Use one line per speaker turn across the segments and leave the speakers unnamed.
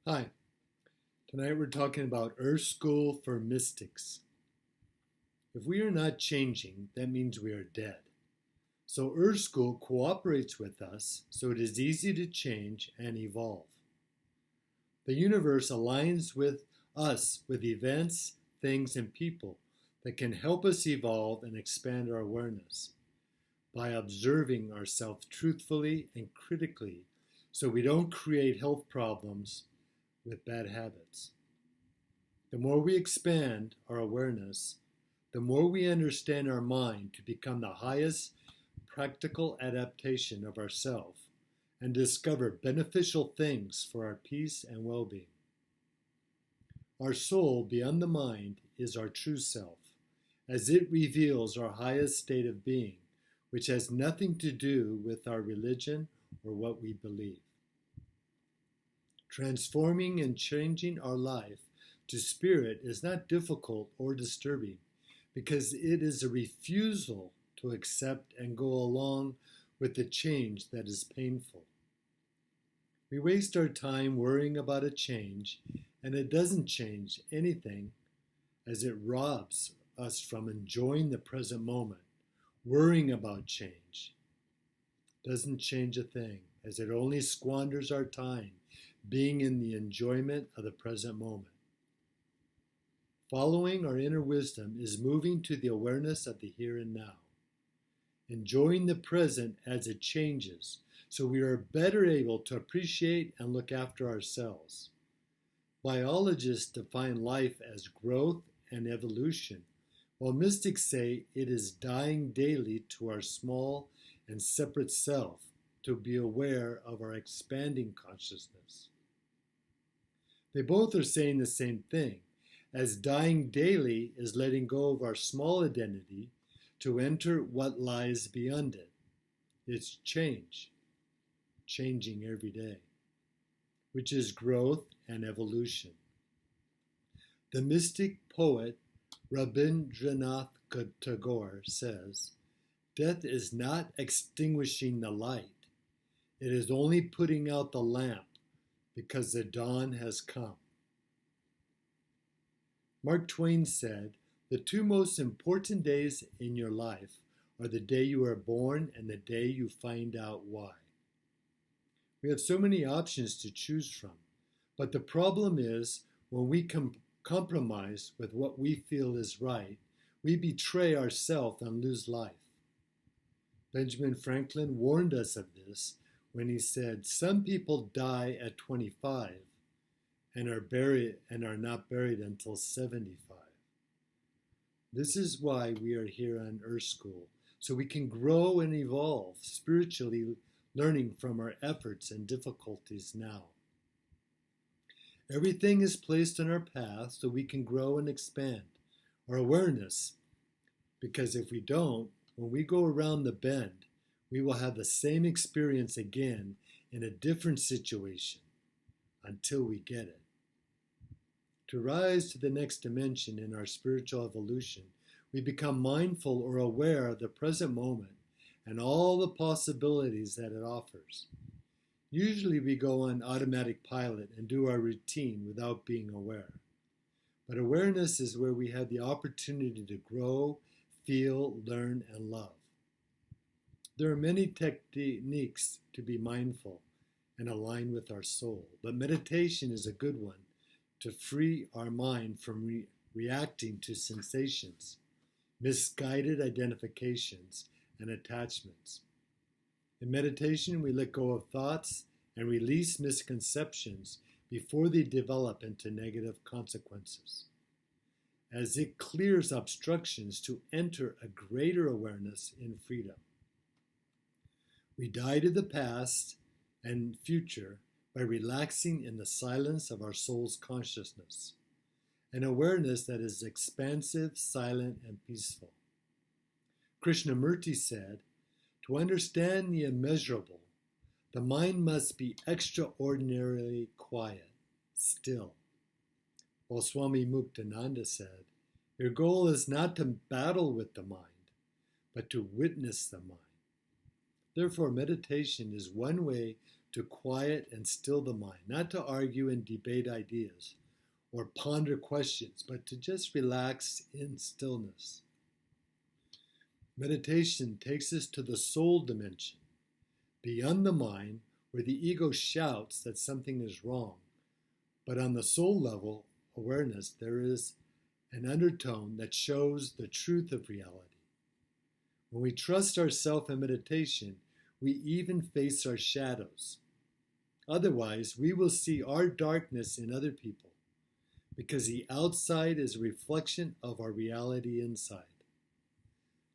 Hi, tonight we're talking about Earth School for Mystics. If we are not changing, that means we are dead. So Earth School cooperates with us so it is easy to change and evolve. The universe aligns with us with events, things, and people that can help us evolve and expand our awareness by observing ourselves truthfully and critically so we don't create health problems with bad habits. The more we expand our awareness, the more we understand our mind to become the highest practical adaptation of ourself and discover beneficial things for our peace and well-being. Our soul beyond the mind is our true self, as it reveals our highest state of being, which has nothing to do with our religion or what we believe. Transforming and changing our life to spirit is not difficult or disturbing because it is a refusal to accept and go along with the change that is painful. We waste our time worrying about a change, and it doesn't change anything as it robs us from enjoying the present moment. Worrying about change doesn't change a thing, as it only squanders our time being in the enjoyment of the present moment. Following our inner wisdom is moving to the awareness of the here and now, enjoying the present as it changes, so we are better able to appreciate and look after ourselves. Biologists define life as growth and evolution, while mystics say it is dying daily to our small and separate self to be aware of our expanding consciousness. They both are saying the same thing, as dying daily is letting go of our small identity to enter what lies beyond it. It's change, changing every day, which is growth and evolution. The mystic poet Rabindranath Tagore says, "Death is not extinguishing the light. It is only putting out the lamp because the dawn has come." Mark Twain said, "The two most important days in your life are the day you are born and the day you find out why." We have so many options to choose from, but the problem is when we compromise with what we feel is right, we betray ourselves and lose life. Benjamin Franklin warned us of this when he said, "Some people die at 25 and are not buried until 75." This is why we are here on Earth School, so we can grow and evolve spiritually, learning from our efforts and difficulties now. Everything is placed on our path so we can grow and expand our awareness, because if we don't, when we go around the bend, we will have the same experience again in a different situation until we get it. To rise to the next dimension in our spiritual evolution, we become mindful or aware of the present moment and all the possibilities that it offers. Usually we go on automatic pilot and do our routine without being aware. But awareness is where we have the opportunity to grow, feel, learn, and love. There are many techniques to be mindful and align with our soul, but meditation is a good one to free our mind from reacting to sensations, misguided identifications, and attachments. In meditation, we let go of thoughts and release misconceptions before they develop into negative consequences, as it clears obstructions to enter a greater awareness in freedom. We die to the past and future by relaxing in the silence of our soul's consciousness, an awareness that is expansive, silent, and peaceful. Krishnamurti said, "To understand the immeasurable, the mind must be extraordinarily quiet, still." While Swami Muktananda said, "Your goal is not to battle with the mind, but to witness the mind." Therefore, meditation is one way to quiet and still the mind, not to argue and debate ideas or ponder questions, but to just relax in stillness. Meditation takes us to the soul dimension, beyond the mind, where the ego shouts that something is wrong. But on the soul level awareness, there is an undertone that shows the truth of reality. When we trust ourselves in meditation, we even face our shadows. Otherwise, we will see our darkness in other people, because the outside is a reflection of our reality inside.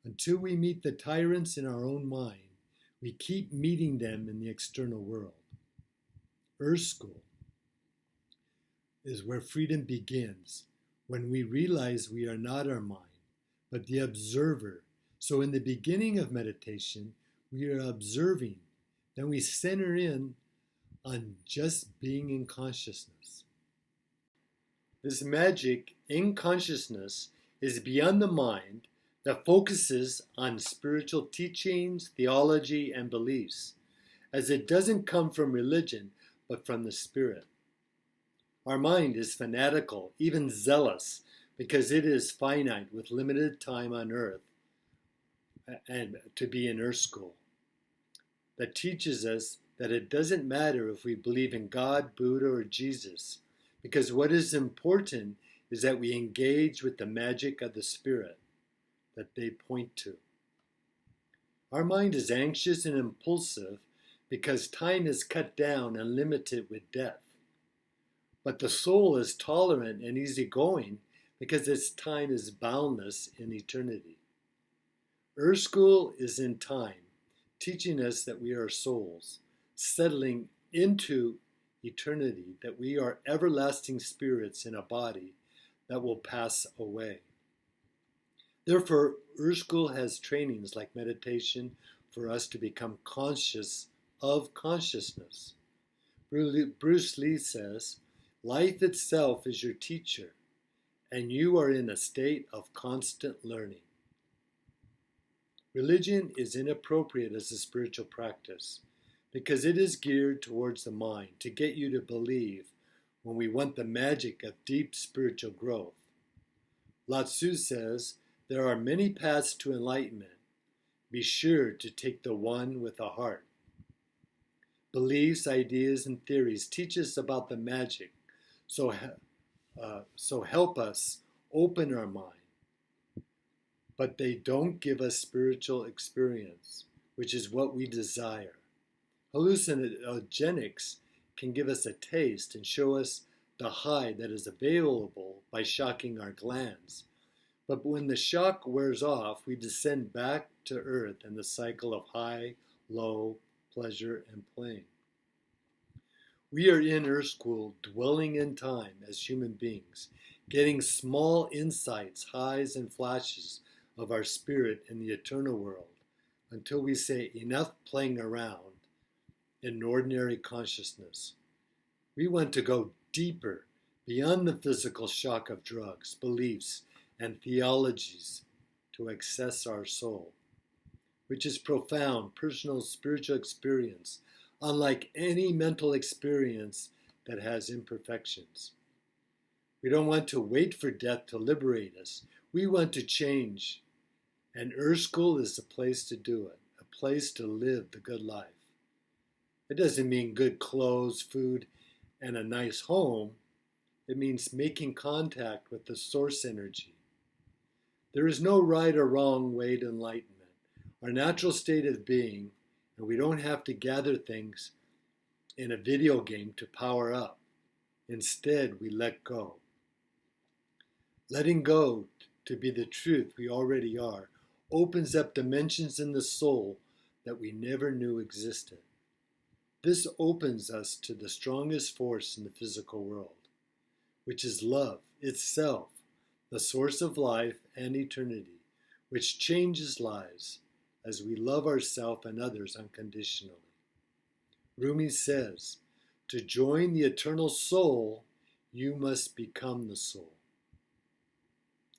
Until we meet the tyrants in our own mind, we keep meeting them in the external world. Earth School is where freedom begins, when we realize we are not our mind, but the observer. So in the beginning of meditation, we are observing. Then we center in on just being in consciousness. This magic in consciousness is beyond the mind that focuses on spiritual teachings, theology, and beliefs, as it doesn't come from religion, but from the spirit. Our mind is fanatical, even zealous, because it is finite with limited time on earth and to be in Earth School. That teaches us that it doesn't matter if we believe in God, Buddha, or Jesus, because what is important is that we engage with the magic of the spirit that they point to. Our mind is anxious and impulsive because time is cut down and limited with death. But the soul is tolerant and easygoing because its time is boundless in eternity. Earth School is in time, teaching us that we are souls, settling into eternity, that we are everlasting spirits in a body that will pass away. Therefore, Earth School has trainings like meditation for us to become conscious of consciousness. Bruce Lee says, "Life itself is your teacher, and you are in a state of constant learning." Religion is inappropriate as a spiritual practice because it is geared towards the mind to get you to believe when we want the magic of deep spiritual growth. Lao Tzu says, "There are many paths to enlightenment. Be sure to take the one with a heart." Beliefs, ideas, and theories teach us about the magic, so help us open our mind. But they don't give us spiritual experience, which is what we desire. Hallucinogenics can give us a taste and show us the high that is available by shocking our glands. But when the shock wears off, we descend back to earth and the cycle of high, low, pleasure, and pain. We are in Earth School, dwelling in time as human beings, getting small insights, highs and flashes of our spirit in the eternal world, until we say enough playing around in ordinary consciousness. We want to go deeper, beyond the physical shock of drugs, beliefs, and theologies, to access our soul, which is profound, personal, spiritual experience, unlike any mental experience that has imperfections. We don't want to wait for death to liberate us. We want to change. And Earth School is the place to do it, a place to live the good life. It doesn't mean good clothes, food, and a nice home. It means making contact with the source energy. There is no right or wrong way to enlightenment. Our natural state of being, and we don't have to gather things in a video game to power up. Instead, we let go. Letting go to be the truth we already are opens up dimensions in the soul that we never knew existed. This opens us to the strongest force in the physical world, which is love itself, the source of life and eternity, which changes lives as we love ourselves and others unconditionally. Rumi says, "To join the eternal soul, you must become the soul."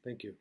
Thank you.